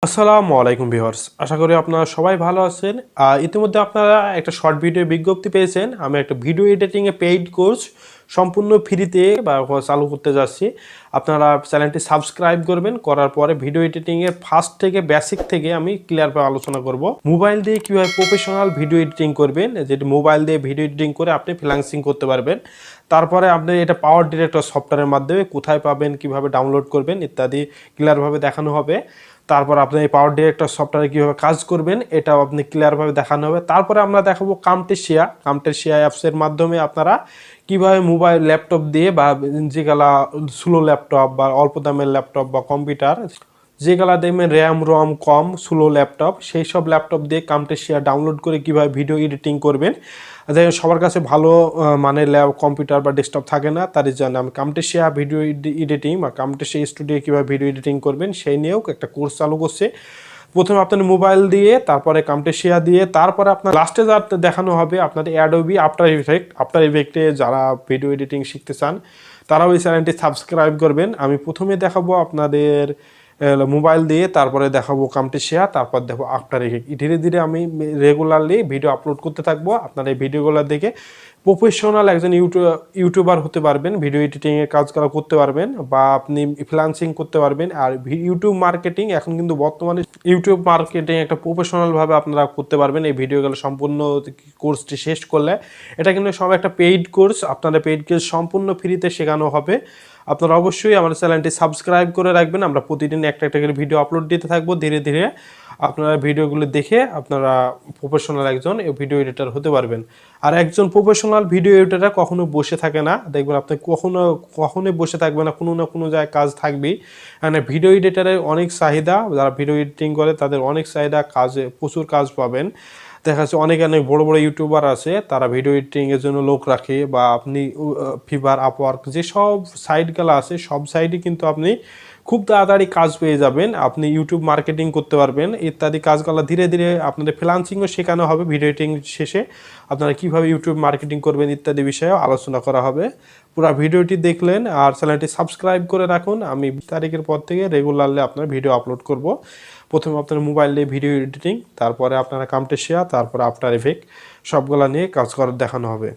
আসসালামু আলাইকুম ভিউয়ার্স, আশা করি আপনারা সবাই ভালো আছেন। ইতিমধ্যে আপনারা একটা শর্ট ভিডিও বিজ্ঞপ্তি পেয়েছেন। আমি একটা ভিডিও এডিটিংয়ে পেইড কোর্স সম্পূর্ণ ফ্রিতে চালু করতে যাচ্ছি। আপনারা চ্যানেলটি সাবস্ক্রাইব করবেন, করার পরে ভিডিও এডিটিংয়ের ফার্স্ট থেকে বেসিক থেকে আমি ক্লিয়ারভাবে আলোচনা করব। মোবাইল দিয়ে কীভাবে প্রফেশনাল ভিডিও এডিটিং করবেন, যেটি মোবাইল দিয়ে ভিডিও এডিটিং করে আপনি ফ্রিল্যান্সিং করতে পারবেন। তারপরে আপনি এটা পাওয়ার ডিরেক্টর সফটওয়্যারের মাধ্যমে কোথায় পাবেন, কিভাবে ডাউনলোড করবেন ইত্যাদি ক্লিয়ারভাবে দেখানো হবে। তারপর আপনি এই পাওয়ার ডিরেক্টর সফটওয়্যারে কীভাবে কাজ করবেন এটাও আপনি ক্লিয়ারভাবে দেখানো হবে। তারপরে আমরা দেখাবো কামটেশিয়া অ্যাপসের মাধ্যমে আপনারা কীভাবে মোবাইল ল্যাপটপ দিয়ে বা যেগুলা স্লো ল্যাপটপ বা অল্প দামের ল্যাপটপ বা কম্পিউটার যেগুলা দেখবেন র্যাম রম কম স্লো ল্যাপটপ, সেই সব ল্যাপটপ দিয়ে কামটেশিয়া ডাউনলোড করে কীভাবে ভিডিও এডিটিং করবেন। সবার কাছে ভালো মানের কম্পিউটার বা ডেস্কটপ থাকে না, তার জন্য আমি কামটেশিয়া ভিডিও এডিটিং বা কামটেশিয়া স্টুডিও কীভাবে ভিডিও এডিটিং করবেন সেই নিয়েও একটা কোর্স চালু করছে। প্রথমে আপনার মোবাইল দিয়ে, তারপরে কামটেশিয়া দিয়ে, তারপরে আপনার লাস্টে যা দেখানো হবে আপনাদের অ্যাডোবি আফটার ইফেক্টে যারা ভিডিও এডিটিং শিখতে চান তারাও এই চ্যানেলটি সাবস্ক্রাইব করবেন। আমি প্রথমে দেখাবো আপনাদের মোবাইল দিয়ে, তারপরে দেখাবো কামটেশিয়া, তারপর দেখো আফটার ইফেক্ট। ধীরে ধীরে আমি রেগুলারলি ভিডিও আপলোড করতে থাকবো। আপনারা এই ভিডিওগুলো দেখে প্রফেশনাল একজন ইউটিউবার হতে পারবেন, ভিডিও এডিটিংয়ের কাজ করতে পারবেন বা আপনি ফ্রিল্যান্সিং করতে পারবেন। আর ইউটিউব মার্কেটিং এখন কিন্তু বর্তমানে ইউটিউব মার্কেটিং একটা প্রফেশনালভাবে আপনারা করতে পারবেন এই ভিডিওগুলো সম্পূর্ণ কোর্সটি শেষ করলে। এটা কিন্তু সব একটা পেইড কোর্স, আপনারা পেইড কোর্স সম্পূর্ণ ফ্রিতে শেখানো হবে। আপনারা অবশ্যই আমার চ্যানেলটি সাবস্ক্রাইব করে রাখবেন। আমরা প্রতিদিন একটা একটা করে ভিডিও আপলোড দিতে থাকবো। ধীরে ধীরে আপনারা ভিডিওগুলো দেখে আপনারা প্রফেশনাল একজন ভিডিও এডিটর হতে পারবেন। আর একজন প্রফেশনাল ভিডিও এডিটররা কখনো বসে থাকে না, দেখবেন আপনি কখনোই বসে থাকবে না, কোনো না কোনো জায়গায় কাজ থাকবেই। মানে ভিডিও এডিটরের অনেক চাহিদা, যারা ভিডিও এডিটিং করে তাদের অনেক চাহিদা, কাজে প্রচুর কাজ পাবেন। দেখা যাচ্ছে অনেক বড় বড় ইউটিউবার আছে, তারা ভিডিও এডিটিংয়ের জন্য লোক রাখে, বা আপনি ফিভার আপওয়ার্ক যেসব সাইটগুলো আছে সব সাইটে কিন্তু আপনি খুব তাড়াতাড়ি কাজ পেয়ে যাবেন। আপনি ইউটিউব মার্কেটিং করতে পারবেন ইত্যাদি কাজগুলো ধীরে ধীরে আপনাদের ফ্রিল্যান্সিংও শেখানো হবে। ভিডিও এডিটিং শেষে আপনারা কীভাবে ইউটিউব মার্কেটিং করবেন ইত্যাদি বিষয়েও আলোচনা করা হবে। পুরো ভিডিওটি দেখলেন আর চ্যানেলটি সাবস্ক্রাইব করে রাখুন। আমি 20 তারিখের পর থেকে রেগুলারলি আপনার ভিডিও আপলোড করব। প্রথমে আপনার মোবাইল দিয়ে ভিডিও এডিটিং, তারপরে আপনারা কামটেশিয়া, তারপরে আফটার ইফেক্ট সবগুলা নিয়ে কাজ করার দেখানো হবে।